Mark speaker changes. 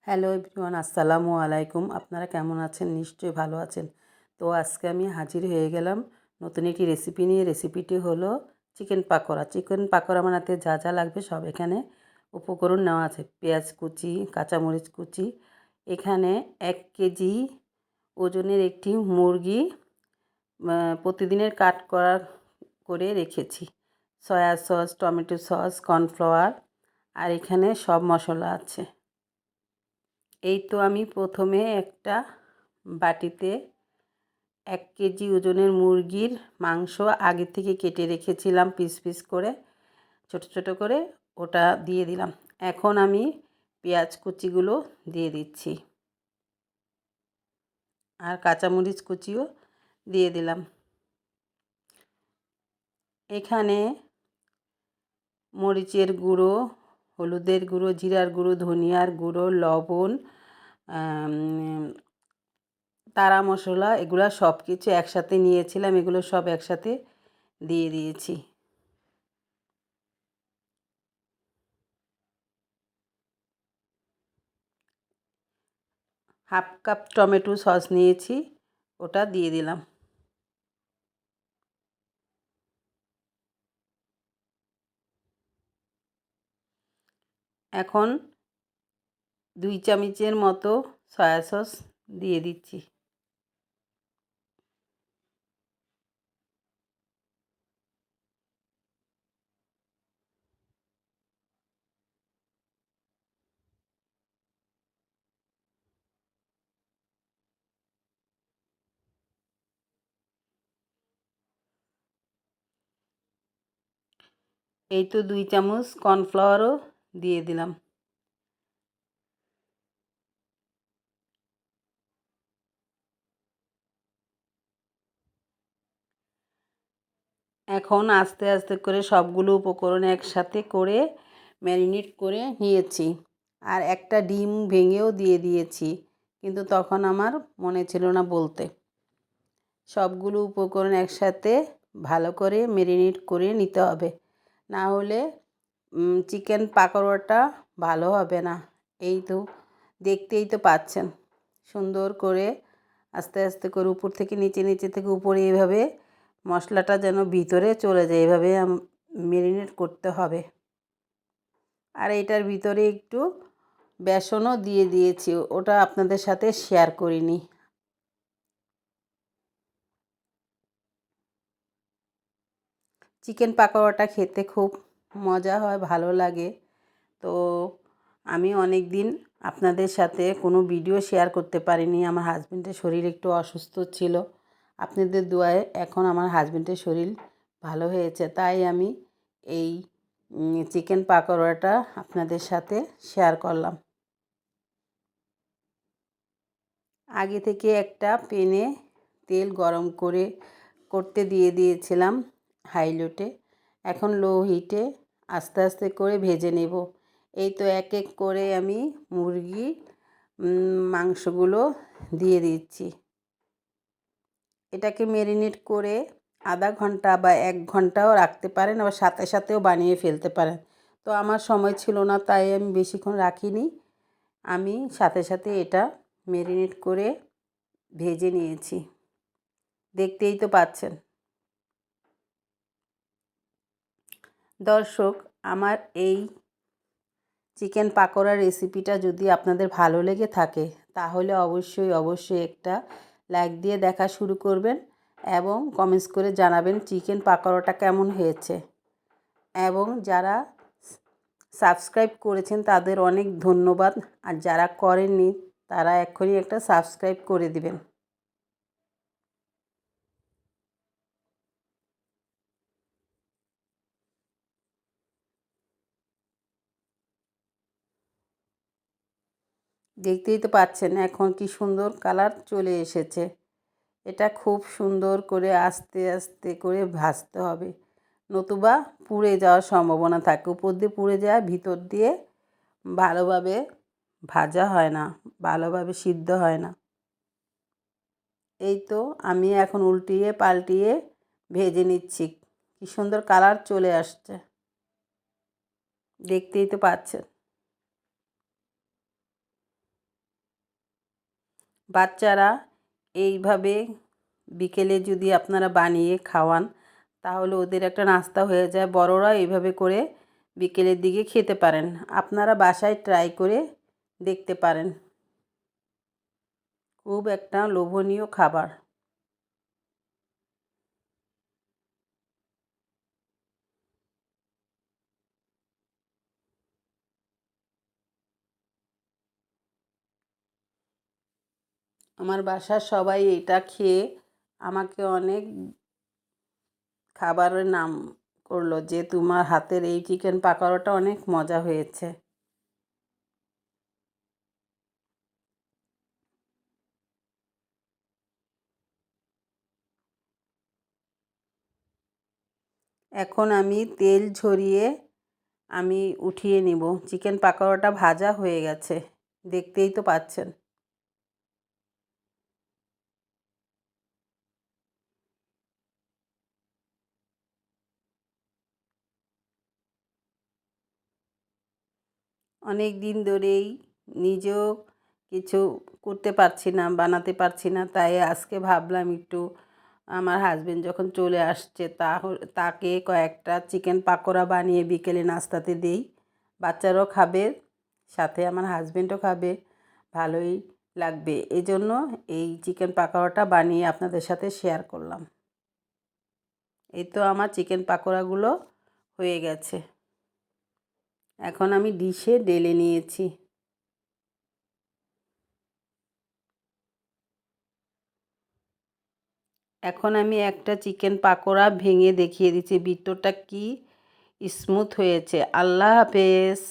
Speaker 1: Hello everyone, আসসালামু আলাইকুম। আপনারা কেমন আছেন? নিশ্চয়ই ভালো আছেন। তো আজকে আমি হাজির হয়ে গেলাম নতুন একটি রেসিপি নিয়ে। রেসিপিটি হলো চিকেন পাকোড়া। চিকেন পাকোড়া বানাতে যা যা লাগবে সব এখানে উপকরণ নেওয়া আছে। পেঁয়াজ কুচি, কাঁচামরিচ কুচি, এখানে 1 কেজি ওজনের একটি মুরগি প্রতিদিনের কাট করে রেখেছি। Soya sauce, tomato sauce, cornflour, আর এখানে সব মশলা আছে। এই তো আমি প্রথমে একটা বাটিতে 1 কেজি ওজনের মুরগির মাংস আগে থেকে কেটে রেখেছিলাম পিস পিস করে, ছোট ছোট করে, ওটা দিয়ে দিলাম। এখন আমি পেঁয়াজ কুচিগুলো দিয়ে দিচ্ছি, আর কাঁচামরিচ কুচিও দিয়ে দিলাম। এখানে মরিচের গুঁড়ো, হলুদের গুঁড়ো, জিরার গুঁড়ো, ধনিয়ার গুঁড়ো, লবণ, তারা মশলা, এগুলো সব কিছু একসাথে নিয়েছিলাম। এগুলো সব একসাথে দিয়ে দিয়েছি। হাফ কাপ টমেটো সস নিয়েছি, ওটা দিয়ে দিলাম। এখন 2 চামচের মতো সয়া সস দিয়ে দিচ্ছি। এই তো 2 চামচ কর্নফ্লাওয়ারও দিয়ে দিলাম। এখন আস্তে আস্তে করে সবগুলো উপকরণ একসাথে করে ম্যারিনেট করে নিয়েছি, আর একটা ডিম ভেঙেও দিয়ে দিয়েছি, কিন্তু তখন আমার মনে ছিল না বলতে। সবগুলো উপকরণ একসাথে ভালো করে ম্যারিনেট করে নিতে হবে, না হলে চিকেন পাকোড়াটা ভালো হবে না। এই তো দেখতেই তো পাচ্ছেন, সুন্দর করে আস্তে আস্তে করে উপর থেকে নিচে, নিচে থেকে উপরে, এইভাবে মশলাটা যেন ভিতরে চলে যায়, এইভাবে ম্যারিনেট করতে হবে। আর এটার ভিতরে একটু বেসনও দিয়ে দিয়েছি, ওটা আপনাদের সাথে শেয়ার করিনি। চিকেন পাকোড়াটা খেতে খুব মজা হয়, ভালো লাগে। তো আমি অনেক দিন আপনাদের সাথে কোনো ভিডিও শেয়ার করতে পারিনি। আমার হাজব্যান্ডের শরীর একটু অসুস্থ ছিল। আপনাদের দোয়ায় এখন আমার হাজব্যান্ডের শরীর ভালো হয়েছে, তাই আমি এই চিকেন পাকোড়াটা আপনাদের সাথে শেয়ার করলাম। আগে থেকে একটা প্যানে তেল গরম করতে দিয়ে দিয়েছিলাম হাইলোটে। এখন লো হিটে আস্তে আস্তে করে ভেজে নেব। এই তো এক এক করে আমি মুরগি মাংসগুলো দিয়ে দিচ্ছি। এটাকে ম্যারিনেট করে আধা ঘন্টা বা 1 ঘন্টাও রাখতে পারেন, আবার সাথে সাথেও বানিয়ে ফেলতে পারেন। তো আমার সময় ছিল না, তাই আমি বেশিক্ষণ রাখিনি। আমি সাথে সাথে এটা ম্যারিনেট করে ভেজে নিয়েছি, দেখতেই তো পাচ্ছেন। দর্শক, আমার এই চিকেন পাকোড়া রেসিপিটা যদি আপনাদের ভালো লেগে থাকে, তাহলে অবশ্যই অবশ্যই একটা লাইক দিয়ে দেখা শুরু করবেন এবং কমেন্টস করে জানাবেন চিকেন পাকোড়াটা কেমন হয়েছে। এবং যারা সাবস্ক্রাইব করেছেন তাদের অনেক ধন্যবাদ, আর যারা করেননি তারা এক্ষুনি একটা সাবস্ক্রাইব করে দিবেন। দেখতেই তো পাচ্ছেন এখন কি সুন্দর কালার চলে এসেছে। এটা খুব সুন্দর করে আস্তে আস্তে করে ভাজতে হবে, নতুবা পুড়ে যাওয়ার সম্ভাবনা থাকে। উপর দিয়ে পুড়ে যায়, ভিতর দিয়ে ভালোভাবে ভাজা হয় না, ভালোভাবে সিদ্ধ হয় না। এই তো আমি এখন উল্টিয়ে পাল্টিয়ে ভেজে নিচ্ছি, কি সুন্দর কালার চলে আসছে, দেখতেই তো পাচ্ছেন। বাচ্চারা এইভাবে বিকেলে যদি আপনারা বানিয়ে খাওয়ান তাহলে ওদের একটা নাস্তা হয়ে যায়। বড়রা এইভাবে করে বিকেলের দিকে খেতে পারেন। আপনারা বাসায় ট্রাই করে দেখতে পারেন। খুব একটা লোভনীয় খাবার। আমার বাসার সবাই এটা খেয়ে আমাকে অনেক খাবারের নাম করলো যে তোমার হাতের এই চিকেন পাকোড়াটা অনেক মজা হয়েছে। এখন আমি তেল ঝরিয়ে আমি উঠিয়ে নিব। চিকেন পাকোড়াটা ভাজা হয়ে গেছে, দেখতেই তো পাচ্ছেন। অনেক দিন ধরেই নিজেও কিছু করতে পারছি না, বানাতে পারছি না, তাই আজকে ভাবলাম একটু আমার হাজবেন্ড যখন চলে আসছে তাকে কয়েকটা চিকেন পাকোড়া বানিয়ে বিকেলে নাস্তাতে দেই। বাচ্চারাও খাবে, সাথে আমার হাজবেন্ডও খাবে, ভালোই লাগবে। এজন্য এই চিকেন পাকোড়াটা বানিয়ে আপনাদের সাথে শেয়ার করলাম। এই তো আমার চিকেন পাকোড়াগুলো হয়ে গেছে। এখন আমি ডিশে ঢেলে নিয়েছি। এখন আমি একটা চিকেন পাকোড়া ভেঙে দেখিয়ে দিচ্ছি ভিতরটা কি স্মুথ হয়েছে। আল্লাহ হাফেজ।